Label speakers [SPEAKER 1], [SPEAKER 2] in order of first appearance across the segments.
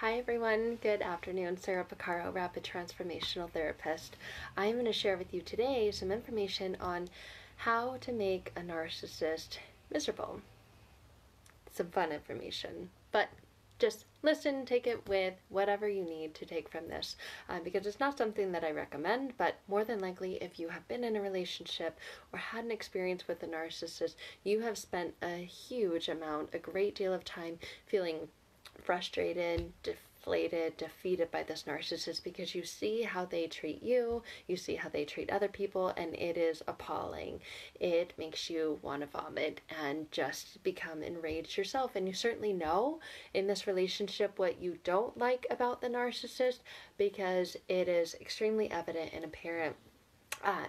[SPEAKER 1] Hi everyone, good afternoon. Sarah Pacaro, Rapid Transformational Therapist. I'm going to share with you today some information on how to make a narcissist miserable. Some fun information, but just listen, take it with whatever you need to take from this, because it's not something that I recommend, but more than likely if you have been in a relationship or had an experience with a narcissist, you have spent a huge amount, a great deal of time feeling frustrated, deflated, defeated by this narcissist because you see how they treat you, you see how they treat other people, and it is appalling. It makes you want to vomit and just become enraged yourself. And you certainly know in this relationship what you don't like about the narcissist because it is extremely evident and apparent.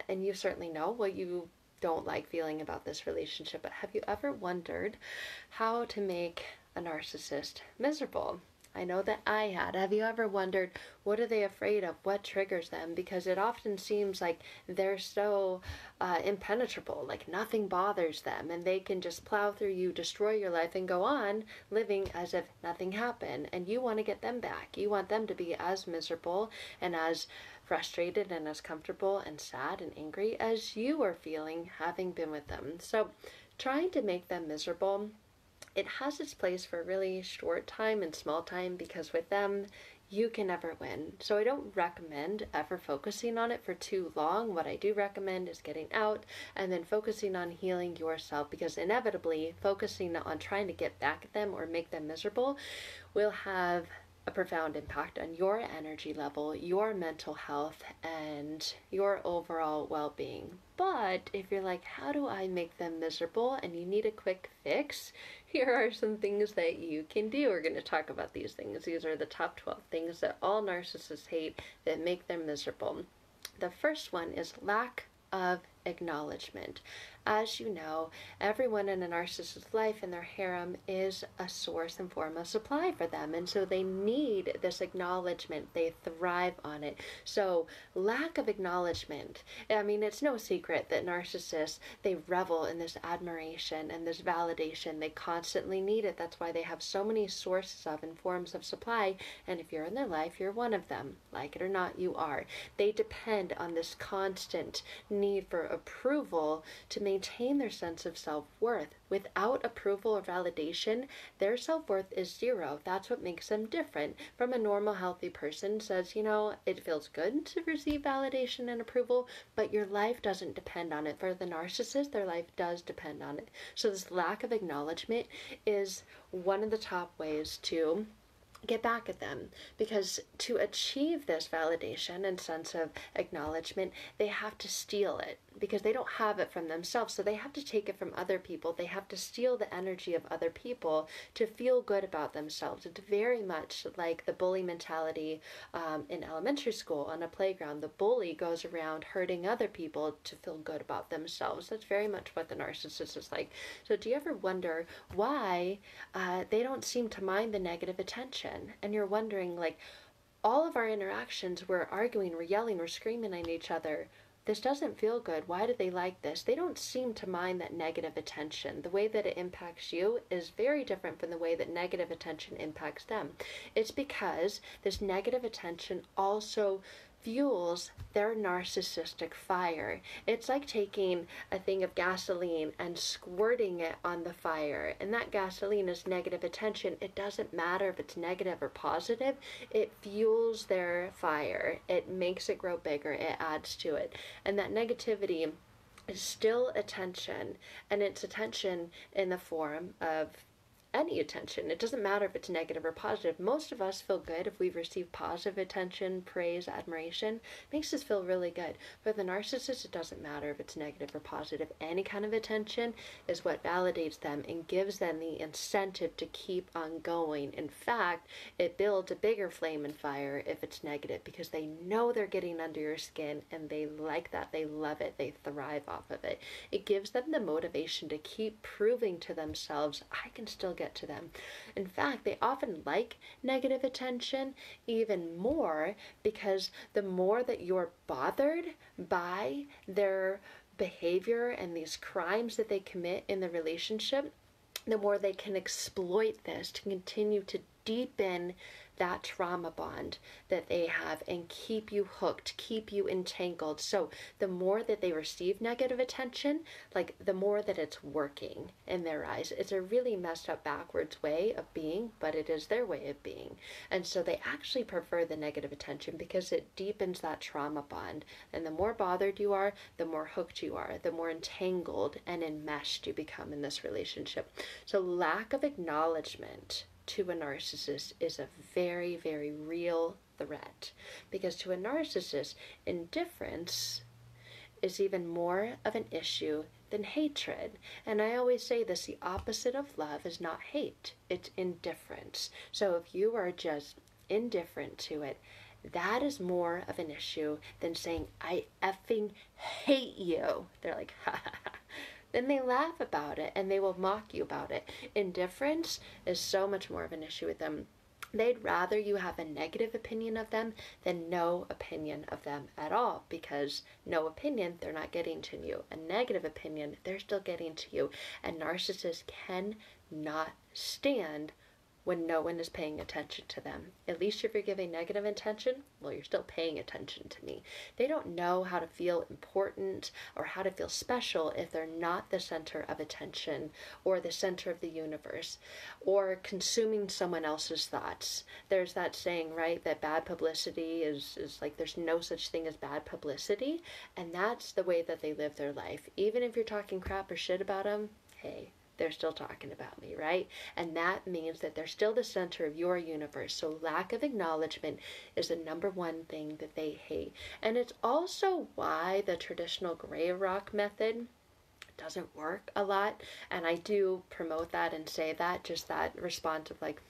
[SPEAKER 1] And you certainly know what you don't like feeling about this relationship. But have you ever wondered how to make a narcissist miserable? I know that I had. Have you ever wondered what are they afraid of? What triggers them? Because it often seems like they're so impenetrable, like nothing bothers them and they can just plow through you, destroy your life, and go on living as if nothing happened. And you want to get them back. You want them to be as miserable and as frustrated and as comfortable and sad and angry as you are feeling having been with them. So trying to make them miserable, it has its place for a really short time and small time because with them, you can never win. So I don't recommend ever focusing on it for too long. What I do recommend is getting out and then focusing on healing yourself, because inevitably focusing on trying to get back at them or make them miserable will have a profound impact on your energy level, your mental health, and your overall well-being. But if you're like, how do I make them miserable, and you need a quick fix, here are some things that you can do. We're going to talk about these things. These are the top 12 things that all narcissists hate that make them miserable. The first one is lack of acknowledgement. As you know, everyone in a narcissist's life and their harem is a source and form of supply for them, and so they need this acknowledgement. They thrive on it. So lack of acknowledgement, I mean, it's no secret that narcissists, they revel in this admiration and this validation. They constantly need it. That's why they have so many sources of and forms of supply, and if you're in their life, you're one of them. Like it or not, you are. They depend on this constant need for approval to maintain their sense of self-worth. Without approval or validation, their self-worth is zero. That's what makes them different from a normal, healthy person. Says, you know, it feels good to receive validation and approval, but your life doesn't depend on it. For the narcissist, their life does depend on it. So this lack of acknowledgement is one of the top ways to get back at them, because to achieve this validation and sense of acknowledgement, they have to steal it because they don't have it from themselves. So they have to take it from other people. They have to steal the energy of other people to feel good about themselves. It's very much like the bully mentality in elementary school on a playground. The bully goes around hurting other people to feel good about themselves. That's very much what the narcissist is like. So do you ever wonder why they don't seem to mind the negative attention? And you're wondering, like, all of our interactions, we're arguing, we're yelling, we're screaming at each other. This doesn't feel good. Why do they like this? They don't seem to mind that negative attention. The way that it impacts you is very different from the way that negative attention impacts them. It's because this negative attention also fuels their narcissistic fire. It's like taking a thing of gasoline and squirting it on the fire, and that gasoline is negative attention. It doesn't matter if it's negative or positive. It fuels their fire. It makes it grow bigger. It adds to it. And that negativity is still attention, and it's attention in the form of any attention. It doesn't matter if it's negative or positive. Most of us feel good if we've received positive attention, praise, admiration. It makes us feel really good. For the narcissist, it doesn't matter if it's negative or positive. Any kind of attention is what validates them and gives them the incentive to keep on going. In fact, it builds a bigger flame and fire if it's negative, because they know they're getting under your skin and they like that. They love it. They thrive off of it. It gives them the motivation to keep proving to themselves, I can still get to them. In fact, they often like negative attention even more, because the more that you're bothered by their behavior and these crimes that they commit in the relationship, the more they can exploit this to continue to deepen that trauma bond that they have and keep you hooked, keep you entangled. So the more that they receive negative attention, like the more that it's working in their eyes. It's a really messed up backwards way of being, but it is their way of being. And so they actually prefer the negative attention because it deepens that trauma bond. And the more bothered you are, the more hooked you are, the more entangled and enmeshed you become in this relationship. So lack of acknowledgement to a narcissist is a very, very real threat, because to a narcissist, indifference is even more of an issue than hatred. And I always say this, the opposite of love is not hate, it's indifference. So if you are just indifferent to it, that is more of an issue than saying, I effing hate you. They're like, ha ha ha. Then they laugh about it and they will mock you about it. Indifference is so much more of an issue with them. They'd rather you have a negative opinion of them than no opinion of them at all, because no opinion, they're not getting to you. A negative opinion, they're still getting to you. And narcissists cannot stand when no one is paying attention to them. At least if you're giving negative attention, well, you're still paying attention to me. They don't know how to feel important or how to feel special if they're not the center of attention or the center of the universe or consuming someone else's thoughts. There's that saying, right, that bad publicity is like there's no such thing as bad publicity, and that's the way that they live their life. Even if you're talking crap or shit about them, hey, they're still talking about me, right? And that means that they're still the center of your universe. So lack of acknowledgement is the number one thing that they hate. And it's also why the traditional gray rock method doesn't work a lot. And I do promote that and say that, just that response of like,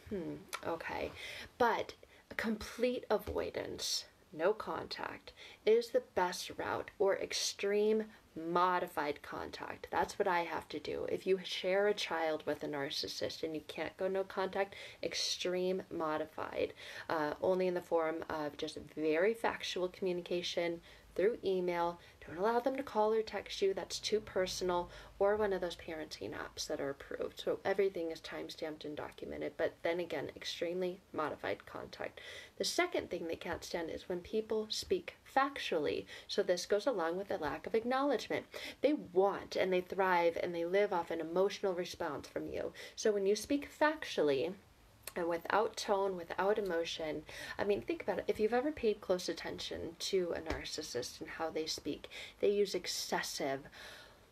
[SPEAKER 1] okay. But complete avoidance, no contact, is the best route, or extreme modified contact. That's what I have to do. If you share a child with a narcissist and you can't go no contact, extreme modified, only in the form of just very factual communication through email. Don't allow them to call or text you. That's too personal. Or one of those parenting apps that are approved. So everything is timestamped and documented. But then again, extremely modified contact. The second thing they can't stand is when people speak factually. So this goes along with the lack of acknowledgement. They want and they thrive and they live off an emotional response from you. So when you speak factually, and without tone, without emotion. I mean, think about it. If you've ever paid close attention to a narcissist and how they speak, they use excessive,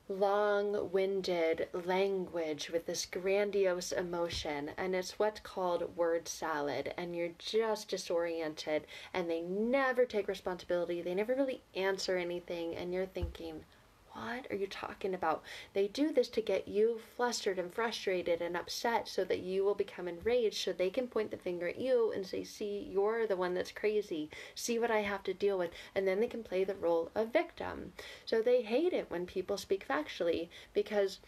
[SPEAKER 1] long-winded language with this grandiose emotion, and it's what's called word salad, and you're just disoriented, and they never take responsibility. They never really answer anything, and you're thinking, what are you talking about? They do this to get you flustered and frustrated and upset so that you will become enraged, so they can point the finger at you and say, see, you're the one that's crazy. See what I have to deal with. And then they can play the role of victim. So they hate it when people speak factually because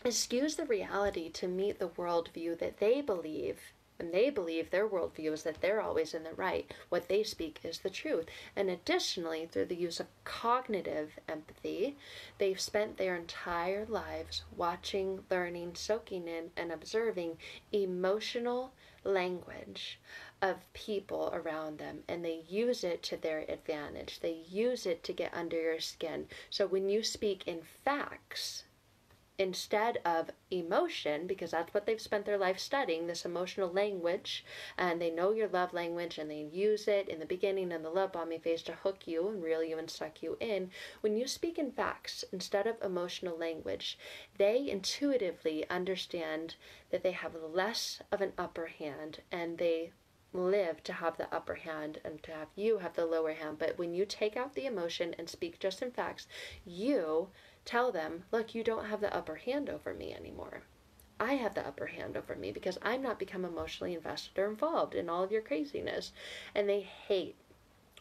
[SPEAKER 1] it skews the reality to meet the worldview that they believe. And they believe their worldview is that they're always in the right. What they speak is the truth. And additionally, through the use of cognitive empathy, they've spent their entire lives watching, learning, soaking in, and observing emotional language of people around them. And they use it to their advantage. They use it to get under your skin. So when you speak in facts, instead of emotion, because that's what they've spent their life studying, this emotional language, and they know your love language, and they use it in the beginning in the love bombing phase to hook you and reel you and suck you in. When you speak in facts instead of emotional language, they intuitively understand that they have less of an upper hand, and they live to have the upper hand and to have you have the lower hand. But when you take out the emotion and speak just in facts, you tell them, look, you don't have the upper hand over me anymore. I have the upper hand over me because I'm not become emotionally invested or involved in all of your craziness. And they hate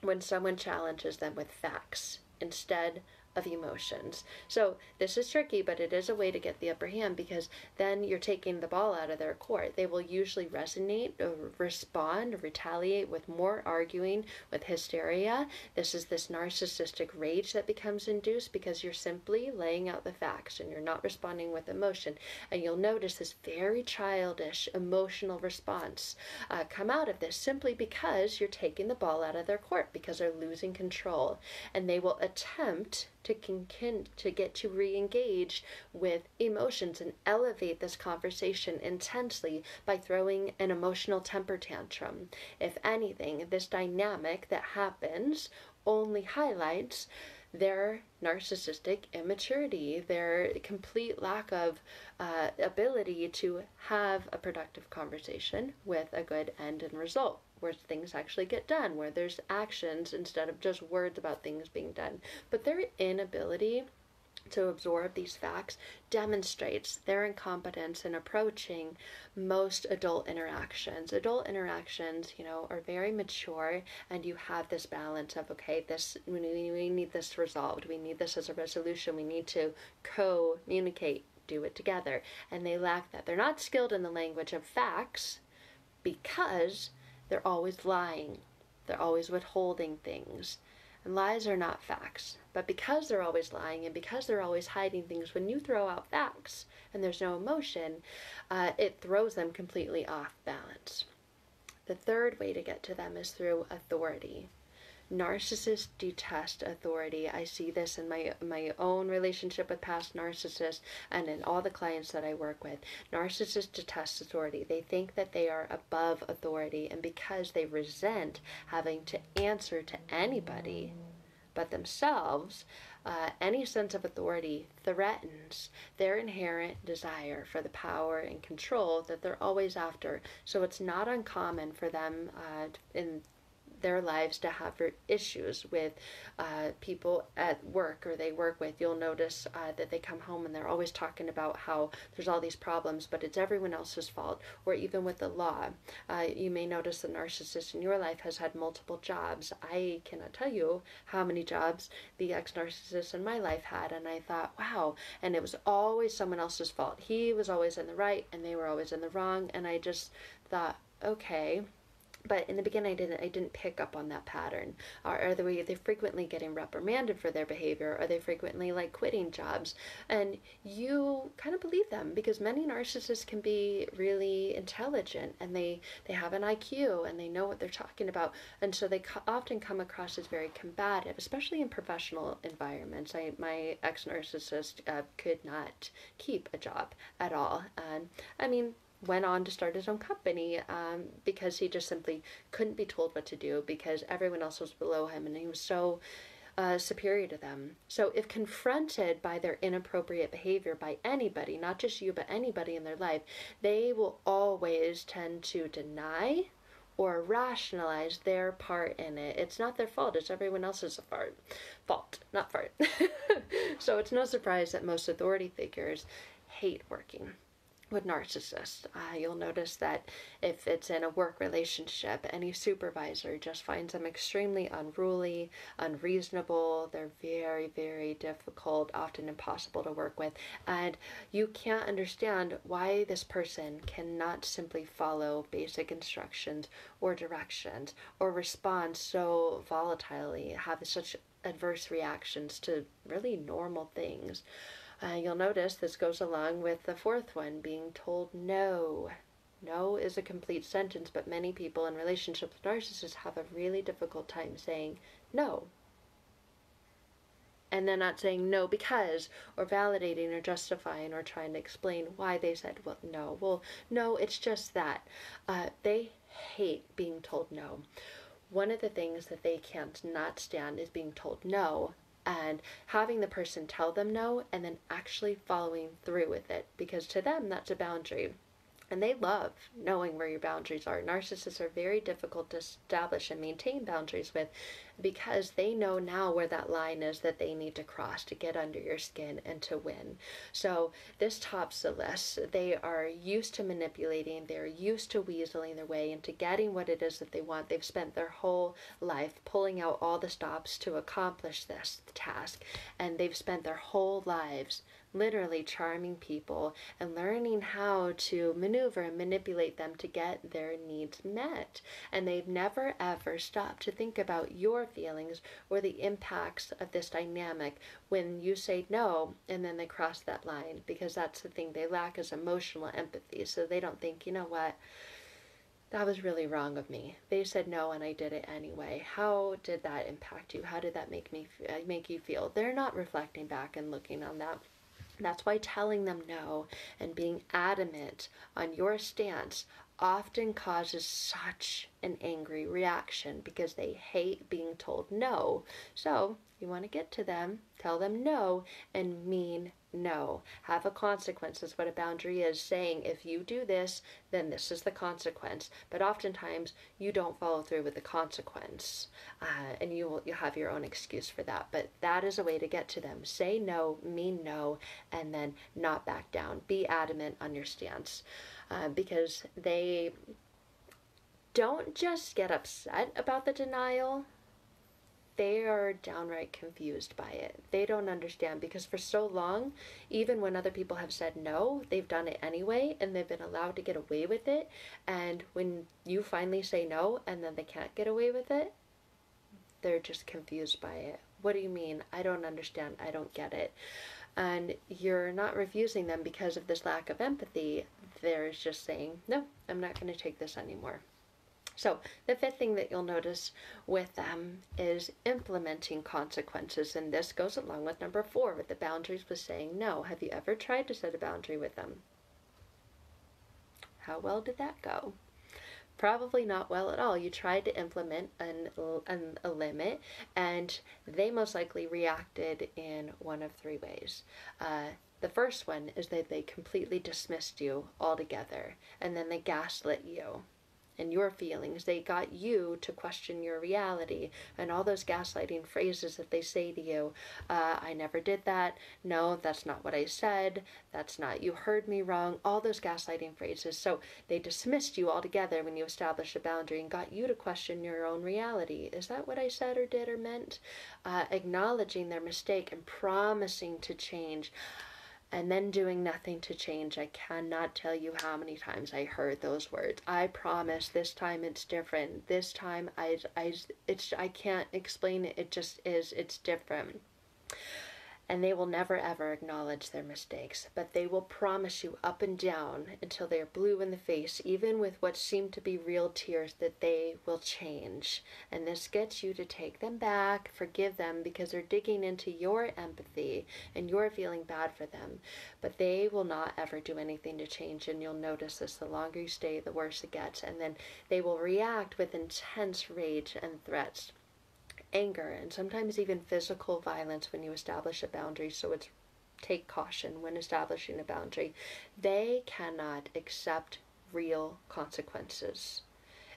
[SPEAKER 1] when someone challenges them with facts instead of emotions. So this is tricky, but it is a way to get the upper hand, because then you're taking the ball out of their court. They will usually resonate or respond or retaliate with more arguing, with hysteria. This is this narcissistic rage that becomes induced because you're simply laying out the facts and you're not responding with emotion. And you'll notice this very childish emotional response come out of this, simply because you're taking the ball out of their court, because they're losing control. And they will attempt to get you re-engaged with emotions and elevate this conversation intensely by throwing an emotional temper tantrum. If anything, this dynamic that happens only highlights their narcissistic immaturity, their complete lack of ability to have a productive conversation with a good end and result, where things actually get done, where there's actions instead of just words about things being done. But their inability to absorb these facts demonstrates their incompetence in approaching most adult interactions. Adult interactions, are very mature, and you have this balance of, okay, we need this resolved, we need this as a resolution, we need to communicate, do it together. And they lack that. They're not skilled in the language of facts because they're always lying. They're always withholding things. And lies are not facts. But because they're always lying and because they're always hiding things, when you throw out facts and there's no emotion, it throws them completely off balance. The third way to get to them is through authority. Narcissists detest authority. I see this in my own relationship with past narcissists and in all the clients that I work with. Narcissists detest authority. They think that they are above authority, and because they resent having to answer to anybody but themselves, any sense of authority threatens their inherent desire for the power and control that they're always after. So it's not uncommon for them in their lives to have issues with people at work or they work with. You'll notice that they come home and they're always talking about how there's all these problems, but it's everyone else's fault. Or even with the law, you may notice the narcissist in your life has had multiple jobs. I cannot tell you how many jobs the ex-narcissist in my life had, and I thought, wow, and it was always someone else's fault. He was always in the right and they were always in the wrong, and I just thought, okay. But in the beginning, I didn't pick up on that pattern. Are they frequently getting reprimanded for their behavior? Are they frequently quitting jobs? And you kind of believe them, because many narcissists can be really intelligent, and they have an IQ and they know what they're talking about. And so they often come across as very combative, especially in professional environments. My ex-narcissist could not keep a job at all. And I mean, went on to start his own company because he just simply couldn't be told what to do, because everyone else was below him and he was so superior to them. So if confronted by their inappropriate behavior by anybody, not just you, but anybody in their life, they will always tend to deny or rationalize their part in it. It's not their fault, it's everyone else's fault, not fault. So it's no surprise that most authority figures hate working with narcissists. You'll notice that if it's in a work relationship, any supervisor just finds them extremely unruly, unreasonable. They're very, very difficult, often impossible to work with. And you can't understand why this person cannot simply follow basic instructions or directions, or respond so volatilely, have such adverse reactions to really normal things. You'll notice this goes along with the fourth one, being told no. No is a complete sentence, but many people in relationships with narcissists have a really difficult time saying no. And then not saying no because, or validating or justifying or trying to explain why they said no. Well, no, it's just that. They hate being told no. One of the things that they can't not stand is being told no, and having the person tell them no and then actually following through with it, because to them that's a boundary. And they love knowing where your boundaries are. Narcissists are very difficult to establish and maintain boundaries with because they know now where that line is that they need to cross to get under your skin and to win. So this tops the list. They are used to manipulating, they're used to weaseling their way into getting what it is that they want. They've spent their whole life pulling out all the stops to accomplish this task, and they've spent their whole lives literally charming people and learning how to maneuver and manipulate them to get their needs met. And they've never ever stopped to think about your feelings or the impacts of this dynamic when you say no and then they cross that line, because that's the thing they lack, is emotional empathy. So they don't think, you know what, that was really wrong of me. They said no and I did it anyway. How did that impact you? How did that make you feel? They're not reflecting back and looking on that. That's why telling them no and being adamant on your stance often causes such an angry reaction, because they hate being told no. So you want to get to them, tell them no, and mean no. Have a consequence is what a boundary is, saying if you do this, then this is the consequence. But oftentimes you don't follow through with the consequence, and you'll have your own excuse for that. But that is a way to get to them. Say no, mean no, and then not back down. Be adamant on your stance, because they don't just get upset about the denial. They are downright confused by it. They don't understand, because for so long, even when other people have said no, they've done it anyway and they've been allowed to get away with it. And when you finally say no and then they can't get away with it, they're just confused by it. What do you mean? I don't understand. I don't get it. And you're not refusing them because of this lack of empathy. They're just saying, no, I'm not going to take this anymore. So the fifth thing that you'll notice with them is implementing consequences, and this goes along with number 4 with the boundaries, with saying no. Have you ever tried to set a boundary with them? How well did that go? Probably not well at all. You tried to implement a limit, and they most likely reacted in one of 3 ways. The first one is that they completely dismissed you altogether, and then they gaslit you and your feelings. They got you to question your reality, and all those gaslighting phrases that they say to you. I never did that. No, that's not what I said. That's not, you heard me wrong. All those gaslighting phrases. So they dismissed you altogether when you established a boundary and got you to question your own reality. Is that what I said or did or meant? Acknowledging their mistake and promising to change, and then doing nothing to change. I cannot tell you how many times I heard those words. I promise this time it's different. This time I can't explain it. It just is. It's different. And they will never ever acknowledge their mistakes, but they will promise you up and down until they are blue in the face, even with what seem to be real tears, that they will change. And this gets you to take them back, forgive them, because they're digging into your empathy and you're feeling bad for them. But they will not ever do anything to change, and you'll notice this. The longer you stay, the worse it gets. And then they will react with intense rage and threats, anger, and sometimes even physical violence when you establish a boundary. So it's take caution when establishing a boundary. They cannot accept real consequences.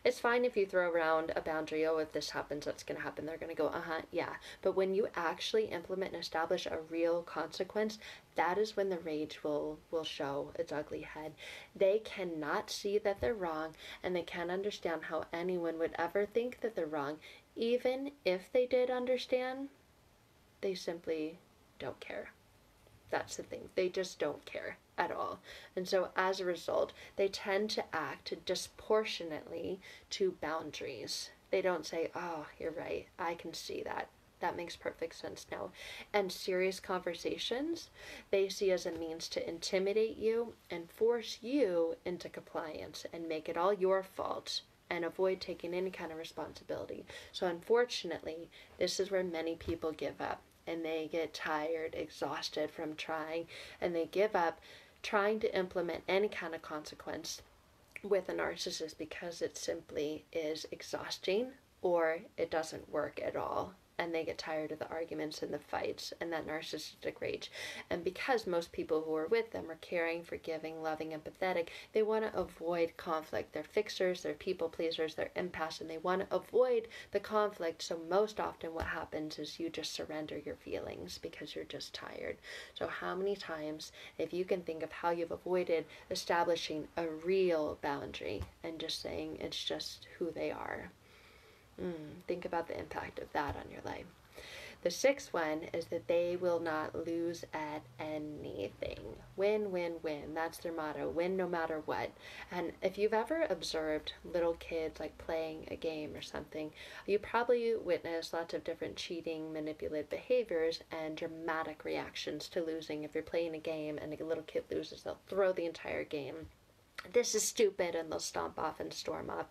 [SPEAKER 1] It's fine if you throw around a boundary, oh, if this happens, that's going to happen. They're going to go, yeah. But when you actually implement and establish a real consequence, that is when the rage will show its ugly head. They cannot see that they're wrong, and they can't understand how anyone would ever think that they're wrong. Even if they did understand, they simply don't care. That's the thing. They just don't care at all. And so as a result, they tend to act disproportionately to boundaries. They don't say, oh, you're right, I can see that. That makes perfect sense now. And serious conversations, they see as a means to intimidate you and force you into compliance and make it all your fault and avoid taking any kind of responsibility. So unfortunately, this is where many people give up, and they get tired, exhausted from trying, and they give up trying to implement any kind of consequence with a narcissist, because it simply is exhausting or it doesn't work at all. and they get tired of the arguments and the fights and that narcissistic rage. And because most people who are with them are caring, forgiving, loving, empathetic, they want to avoid conflict. They're fixers, they're people pleasers, they're empaths, and they want to avoid the conflict. So most often what happens is you just surrender your feelings because you're just tired. So how many times, if you can think of how you've avoided establishing a real boundary and just saying it's just who they are. Think about the impact of that on your life. The sixth one is that they will not lose at anything. Win, win, win. That's their motto. Win no matter what. And if you've ever observed little kids like playing a game or something, you probably witness lots of different cheating, manipulative behaviors and dramatic reactions to losing. If you're playing a game and a little kid loses, they'll throw the entire game. This is stupid, and they'll stomp off and storm off.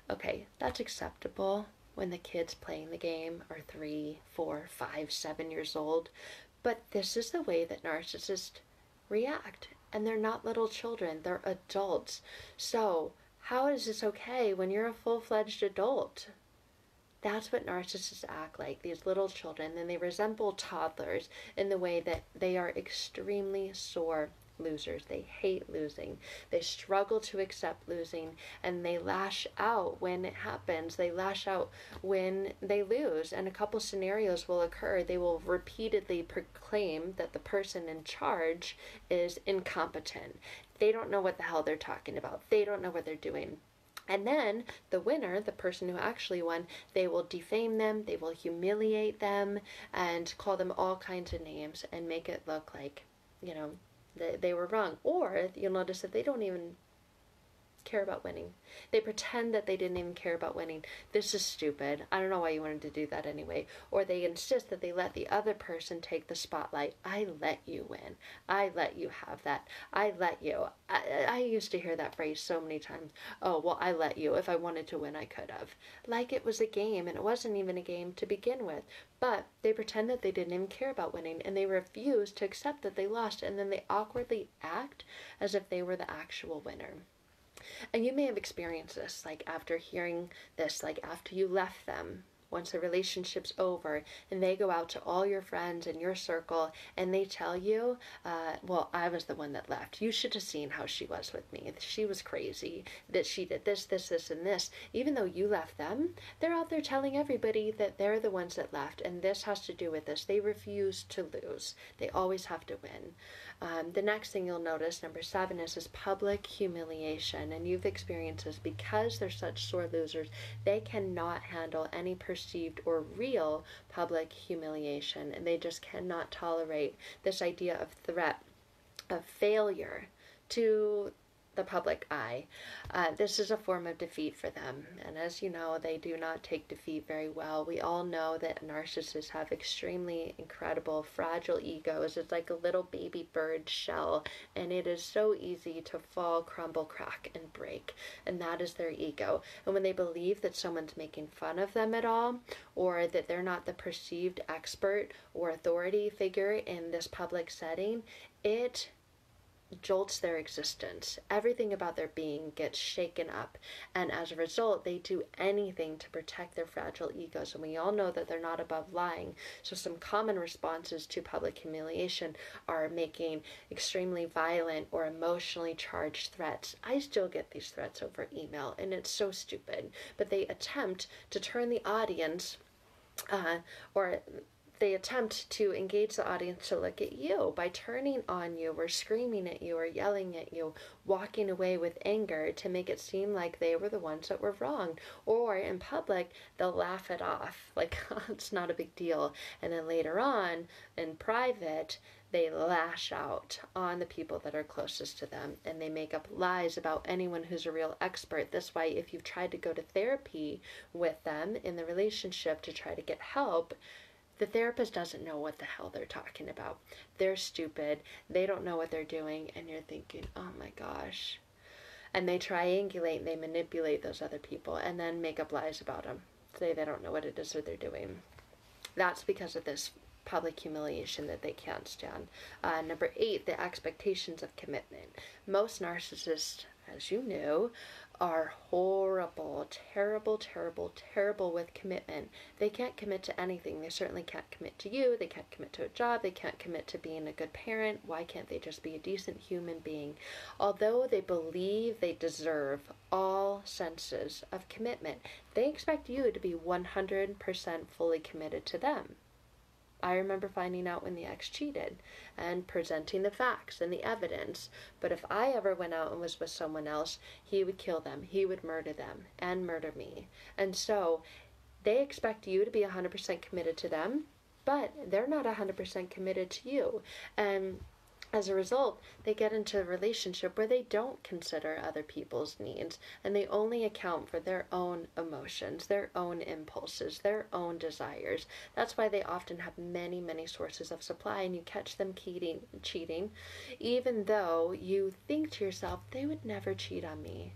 [SPEAKER 1] Okay, that's acceptable when the kids playing the game are 3, 4, 5, 7 years old. But this is the way that narcissists react. And they're not little children, they're adults. So how is this okay when you're a full-fledged adult? That's what narcissists act like, these little children. And they resemble toddlers in the way that they are extremely sore losers. They hate losing. They struggle to accept losing, and they lash out when it happens. They lash out when they lose, and a couple scenarios will occur. They will repeatedly proclaim that the person in charge is incompetent. They don't know what the hell they're talking about. They don't know what they're doing. And then the winner, the person who actually won, they will defame them, they will humiliate them, and call them all kinds of names and make it look like, they were wrong. Or you'll notice that they don't even care about winning. They pretend that they didn't even care about winning. This is stupid. I don't know why you wanted to do that anyway. Or they insist that they let the other person take the spotlight. I let you win. I let you have that. I let you. I used to hear that phrase so many times. Oh, well, I let you. If I wanted to win, I could have. Like it was a game, and it wasn't even a game to begin with. But they pretend that they didn't even care about winning, and they refuse to accept that they lost, and then they awkwardly act as if they were the actual winner. And you may have experienced this, like after hearing this, like after you left them, once the relationship's over, and they go out to all your friends in your circle, and they tell you, well, I was the one that left. You should have seen how she was with me. She was crazy, that she did this, this, this, and this. Even though you left them, they're out there telling everybody that they're the ones that left, and this has to do with this. They refuse to lose. They always have to win. The next thing you'll notice, number 7, is public humiliation. And you've experienced this because they're such sore losers. They cannot handle any perceived or real public humiliation. And they just cannot tolerate this idea of threat, of failure to the public eye. This is a form of defeat for them. And as you know, they do not take defeat very well. We all know that narcissists have extremely incredible, fragile egos. It's like a little baby bird shell, and it is so easy to fall, crumble, crack, and break. And that is their ego. And when they believe that someone's making fun of them at all, or that they're not the perceived expert or authority figure in this public setting, it jolts their existence. Everything about their being gets shaken up, and as a result they do anything to protect their fragile egos. And we all know that they're not above lying. So some common responses to public humiliation are making extremely violent or emotionally charged threats. I still get these threats over email, and it's so stupid, but they attempt to turn the audience or they attempt to engage the audience to look at you by turning on you or screaming at you or yelling at you, walking away with anger to make it seem like they were the ones that were wrong. Or in public, they'll laugh it off, like it's not a big deal. And then later on, in private, they lash out on the people that are closest to them, and they make up lies about anyone who's a real expert. This way, if you've tried to go to therapy with them in the relationship to try to get help, the therapist doesn't know what the hell they're talking about. They're stupid. They don't know what they're doing. And you're thinking, oh my gosh. And they triangulate and they manipulate those other people and then make up lies about them. Say they don't know what it is that they're doing. That's because of this public humiliation that they can't stand. Number 8, the expectations of commitment. Most narcissists, as you know, are horrible, terrible, terrible, terrible with commitment. They can't commit to anything. They certainly can't commit to you. They can't commit to a job. They can't commit to being a good parent. Why can't they just be a decent human being? Although they believe they deserve all senses of commitment, they expect you to be 100% fully committed to them. I remember finding out when the ex cheated and presenting the facts and the evidence. But if I ever went out and was with someone else, he would kill them, he would murder them, and murder me. And so they expect you to be 100% committed to them, but they're not 100% committed to you. And as a result, they get into a relationship where they don't consider other people's needs, and they only account for their own emotions, their own impulses, their own desires. That's why they often have many, many sources of supply, and you catch them cheating, even though you think to yourself, they would never cheat on me.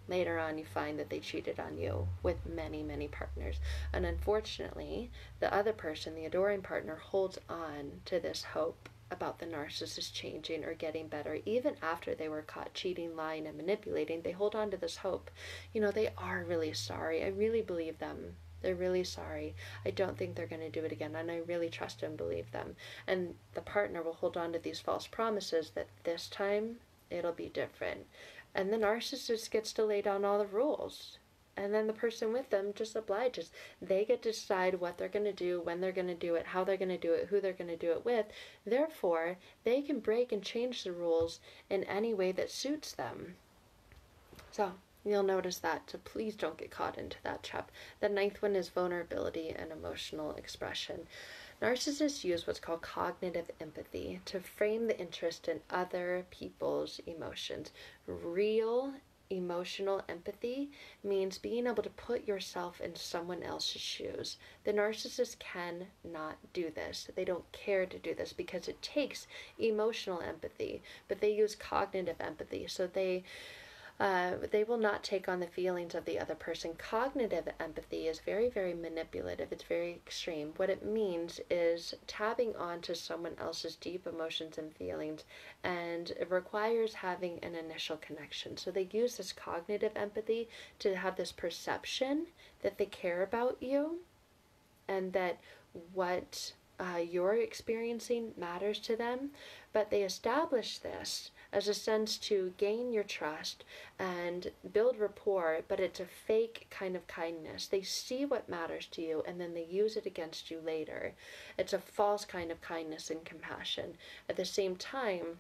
[SPEAKER 1] Later on, you find that they cheated on you with many, many partners. And unfortunately, the other person, the adoring partner, holds on to this hope about the narcissist changing or getting better. Even after they were caught cheating, lying, and manipulating, they hold on to this hope. They are really sorry. I really believe them. They're really sorry. I don't think they're going to do it again, and I really trust and believe them. And the partner will hold on to these false promises that this time it'll be different. And the narcissist gets to lay down all the rules. And then the person with them just obliges. They get to decide what they're going to do, when they're going to do it, how they're going to do it, who they're going to do it with. Therefore, they can break and change the rules in any way that suits them. So, you'll notice that, so please don't get caught into that trap. The ninth one is vulnerability and emotional expression. Narcissists use what's called cognitive empathy to frame the interest in other people's emotions. Real emotional empathy means being able to put yourself in someone else's shoes. The narcissist cannot do this. They don't care to do this because it takes emotional empathy, but they use cognitive empathy. So they will not take on the feelings of the other person. Cognitive empathy is very, very manipulative. It's very extreme. What it means is tapping onto someone else's deep emotions and feelings, and it requires having an initial connection. So they use this cognitive empathy to have this perception that they care about you and that what you're experiencing matters to them, but they establish this as a sense to gain your trust and build rapport, but it's a fake kind of kindness. They see what matters to you and then they use it against you later. It's a false kind of kindness and compassion. At the same time,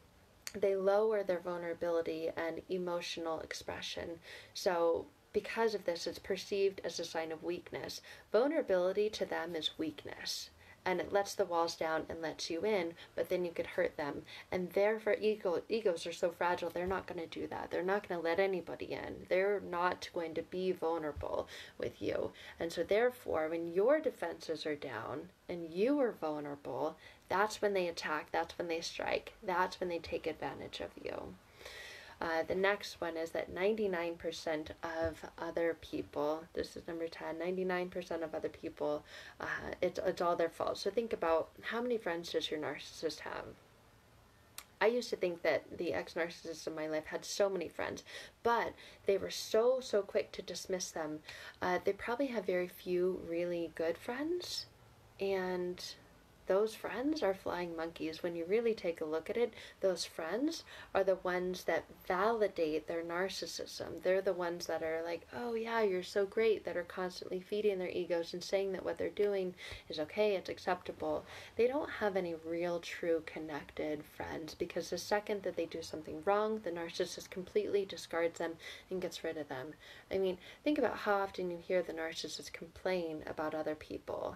[SPEAKER 1] they lower their vulnerability and emotional expression. So because of this, it's perceived as a sign of weakness. Vulnerability to them is weakness, and it lets the walls down and lets you in, but then you could hurt them. And therefore, egos are so fragile, they're not going to do that. They're not going to let anybody in. They're not going to be vulnerable with you. And so therefore, when your defenses are down and you are vulnerable, that's when they attack, that's when they strike, that's when they take advantage of you. The next one is that 99% of other people, this is number 10, 99% of other people, it's all their fault. So think about, how many friends does your narcissist have? I used to think that the ex-narcissists in my life had so many friends, but they were so quick to dismiss them. They probably have very few really good friends, and those friends are flying monkeys. When you really take a look at it, those friends are the ones that validate their narcissism. They're the ones that are like, oh yeah, you're so great, that are constantly feeding their egos and saying that what they're doing is okay, it's acceptable. They don't have any real, true, connected friends, because the second that they do something wrong, the narcissist completely discards them and gets rid of them. I mean, think about how often you hear the narcissist complain about other people,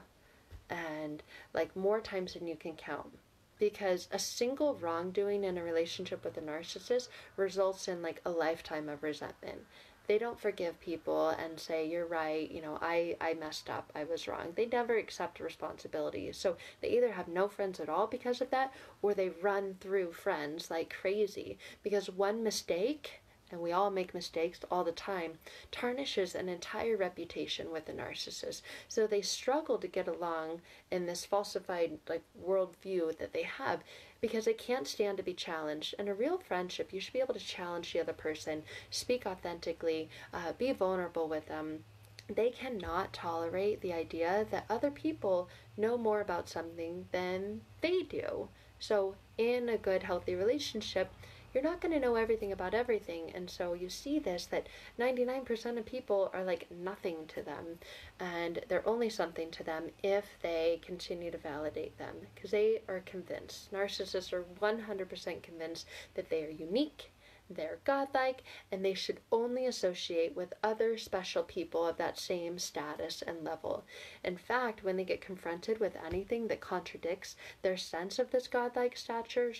[SPEAKER 1] and like more times than you can count, because a single wrongdoing in a relationship with a narcissist results in like a lifetime of resentment. They don't forgive people and say, you're right, I messed up, I was wrong. They never accept responsibility. So they either have no friends at all because of that, or they run through friends like crazy, because one mistake and we all make mistakes all the time, tarnishes an entire reputation with a narcissist. So they struggle to get along in this falsified worldview that they have, because they can't stand to be challenged. In a real friendship, you should be able to challenge the other person, speak authentically, be vulnerable with them. They cannot tolerate the idea that other people know more about something than they do. So in a good, healthy relationship, you're not going to know everything about everything. And so you see this, that 99% of people are like nothing to them, and they're only something to them if they continue to validate them, because they are convinced. Narcissists are 100% convinced that they are unique, they're godlike, and they should only associate with other special people of that same status and level. In fact, when they get confronted with anything that contradicts their sense of this godlike structure,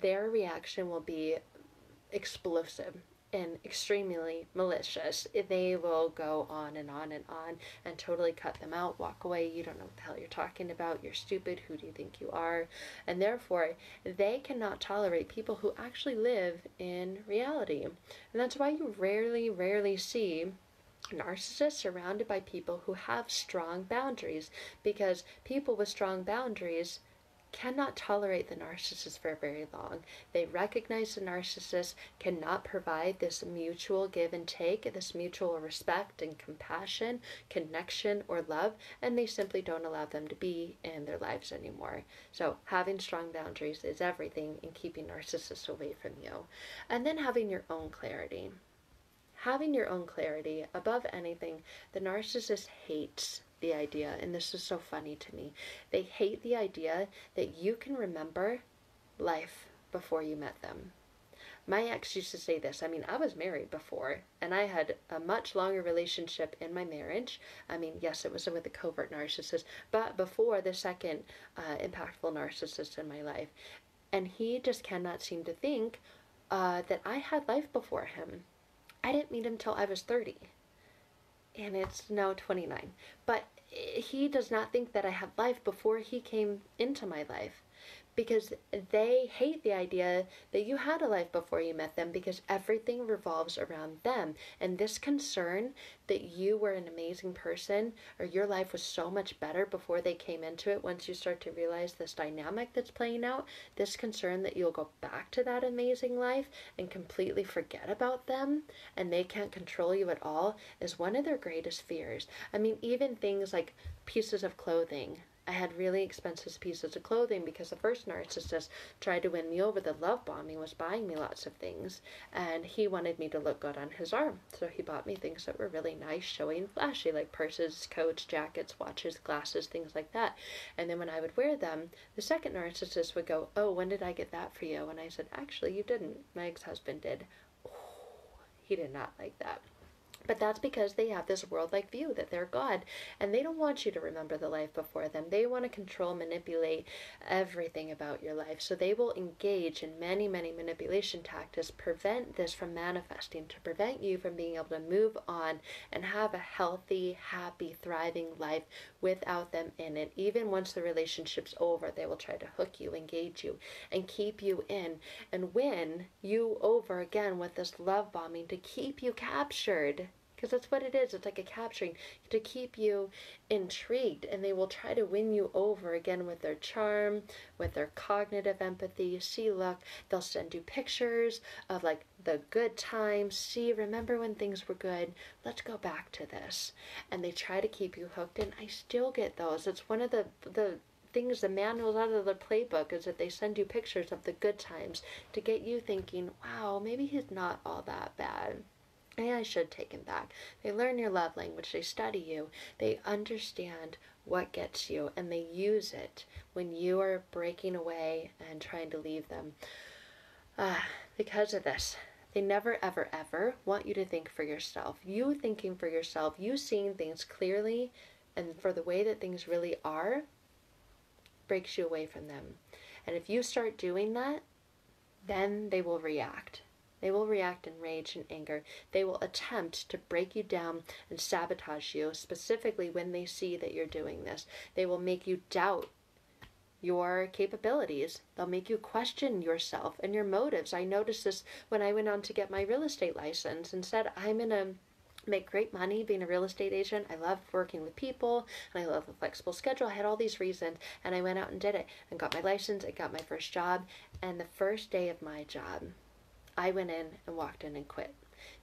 [SPEAKER 1] their reaction will be explosive and extremely malicious. They will go on and on and on and totally cut them out, walk away. You don't know what the hell you're talking about. You're stupid. Who do you think you are? And therefore, they cannot tolerate people who actually live in reality. And that's why you rarely see narcissists surrounded by people who have strong boundaries, because people with strong boundaries cannot tolerate the narcissist for very long. They recognize the narcissist cannot provide this mutual give and take, this mutual respect and compassion, connection, or love, and they simply don't allow them to be in their lives anymore. So having strong boundaries is everything in keeping narcissists away from you. And then having your own clarity. Having your own clarity above anything. The narcissist hates the idea, and this is so funny to me, they hate the idea that you can remember life before you met them. My ex used to say this. I mean, I was married before, and I had a much longer relationship in my marriage. I mean, yes, it was with a covert narcissist, but before the second impactful narcissist in my life. And he just cannot seem to think that I had life before him. I didn't meet him till I was 30. And it's now 29. But he does not think that I had life before he came into my life, because they hate the idea that you had a life before you met them, because everything revolves around them. And this concern that you were an amazing person, or your life was so much better before they came into it, once you start to realize this dynamic that's playing out, this concern that you'll go back to that amazing life and completely forget about them, and they can't control you at all, is one of their greatest fears. I mean, even things like pieces of clothing. I had really expensive pieces of clothing because the first narcissist tried to win me over. The love bombing was buying me lots of things, and he wanted me to look good on his arm. So he bought me things that were really nice, showy and flashy, like purses, coats, jackets, watches, glasses, things like that. And then when I would wear them, the second narcissist would go, "Oh, when did I get that for you?" And I said, "Actually, you didn't. My ex-husband did." Oh, he did not like that. But that's because they have this world-like view that they're God, and they don't want you to remember the life before them. They want to control, manipulate everything about your life. So they will engage in many manipulation tactics, prevent this from manifesting, to prevent you from being able to move on and have a healthy, happy, thriving life without them in it. Even once the relationship's over, they will try to hook you, engage you, and keep you in, and win you over again with this love bombing to keep you captured. Because that's what it is. It's like a capturing, to keep you intrigued. And they will try to win you over again with their charm, with their cognitive empathy. See, look, they'll send you pictures of like the good times. See, remember when things were good? Let's go back to this. And they try to keep you hooked. And I still get those. It's one of the things, the manuals out of the playbook, is that they send you pictures of the good times to get you thinking, wow, maybe he's not all that bad. Maybe I should take him back. They learn your love language. They study you. They understand what gets you, and they use it when you are breaking away and trying to leave them. Because of this, they never, ever want you to think for yourself. You thinking for yourself, you seeing things clearly and for the way that things really are, breaks you away from them. And if you start doing that, then they will react. They will react in rage and anger. They will attempt to break you down and sabotage you, specifically when they see that you're doing this. They will make you doubt your capabilities. They'll make you question yourself and your motives. I noticed this when I went on to get my real estate license and said, I'm going to make great money being a real estate agent. I love working with people and I love a flexible schedule. I had all these reasons and I went out and did it and got my license. I got my first job, and the first day of my job, I went in and walked in and quit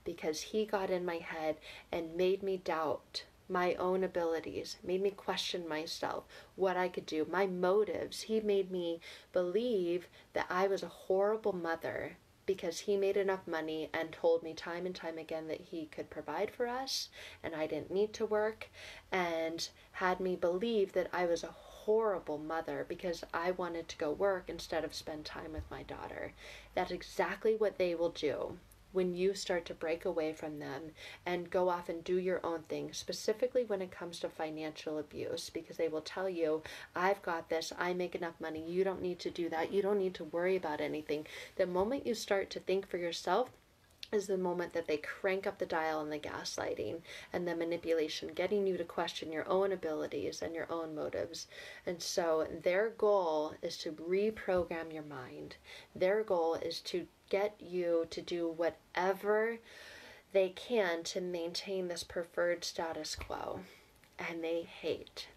[SPEAKER 1] because he got in my head and made me doubt my own abilities, made me question myself, what I could do, my motives. He made me believe that I was a horrible mother because he made enough money and told me time and time again that he could provide for us and I didn't need to work, and had me believe that I was a horrible mother because I wanted to go work instead of spend time with my daughter. That's exactly what they will do when you start to break away from them and go off and do your own thing, specifically when it comes to financial abuse, because they will tell you, I've got this, I make enough money, you don't need to do that, you don't need to worry about anything. The moment you start to think for yourself is the moment that they crank up the dial on the gaslighting and the manipulation, getting you to question your own abilities and your own motives. And so their goal is to reprogram your mind. Their goal is to get you to do whatever they can to maintain this preferred status quo. And they hate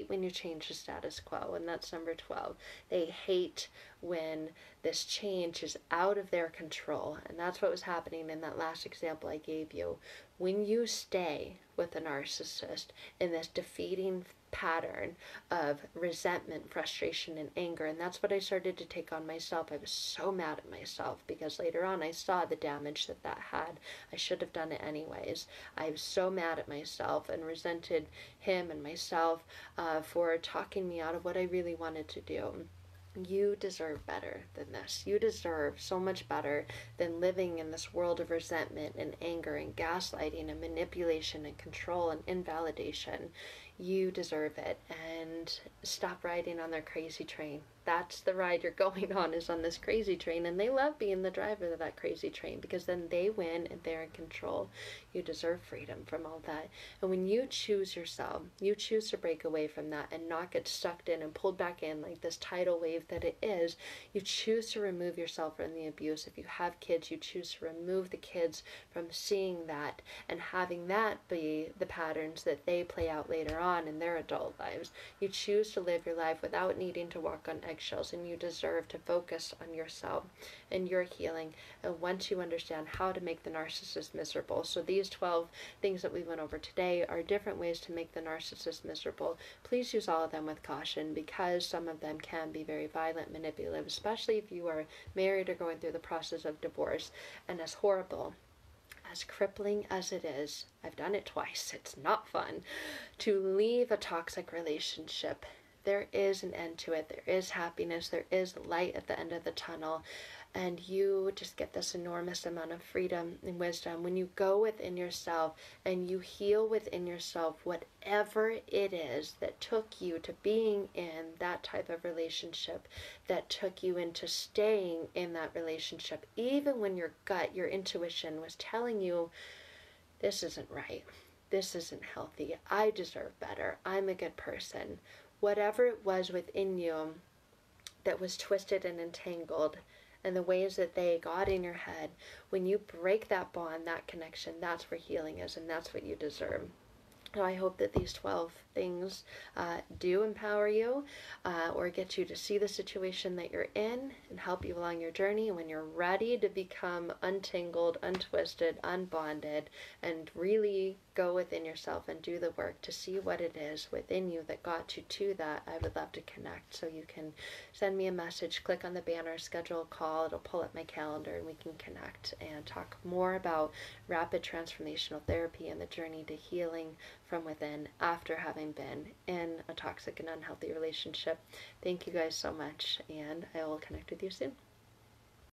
[SPEAKER 1] when you change the status quo, and that's number 12. They hate when this change is out of their control, and that's what was happening in that last example I gave you. When you stay with a narcissist in this defeating pattern of resentment, frustration, and anger, and that's what I started to take on myself. I was so mad at myself because later on I saw the damage that that had. I should have done it anyways. I was so mad at myself and resented him and myself for talking me out of what I really wanted to do. You deserve better than this. You deserve so much better than living in this world of resentment and anger and gaslighting and manipulation and control and invalidation. You deserve it, and stop riding on their crazy train. That's the ride you're going on, is on this crazy train, and they love being the driver of that crazy train because then they win and they're in control. You deserve freedom from all that. And when you choose yourself, you choose to break away from that and not get sucked in and pulled back in like this tidal wave that it is. You choose to remove yourself from the abuse. If you have kids, you choose to remove the kids from seeing that and having that be the patterns that they play out later on in their adult lives. You choose to live your life without needing to walk on eggshells, and you deserve to focus on yourself and your healing. And once you understand how to make the narcissist miserable, so these 12 things that we went over today are different ways to make the narcissist miserable. Please use all of them with caution because some of them can be very violent, manipulative, especially if you are married or going through the process of divorce. And as horrible, as crippling as it is, I've done it twice, it's not fun, to leave a toxic relationship. There is an end to it. There is happiness. There is light at the end of the tunnel. And you just get this enormous amount of freedom and wisdom when you go within yourself and you heal within yourself whatever it is that took you to being in that type of relationship, that took you into staying in that relationship, even when your gut, your intuition was telling you, this isn't right. This isn't healthy. I deserve better. I'm a good person. Whatever it was within you that was twisted and entangled, and the ways that they got in your head, when you break that bond, that connection, that's where healing is, and that's what you deserve. So I hope that these 12 things do empower you or get you to see the situation that you're in and help you along your journey. And when you're ready to become untangled, untwisted, unbonded, and really go within yourself and do the work to see what it is within you that got you to that, I would love to connect. So you can send me a message, click on the banner, schedule a call. It'll pull up my calendar and we can connect and talk more about rapid transformational therapy and the journey to healing from within after having been in a toxic and unhealthy relationship. Thank you guys so much, and I will connect with you soon.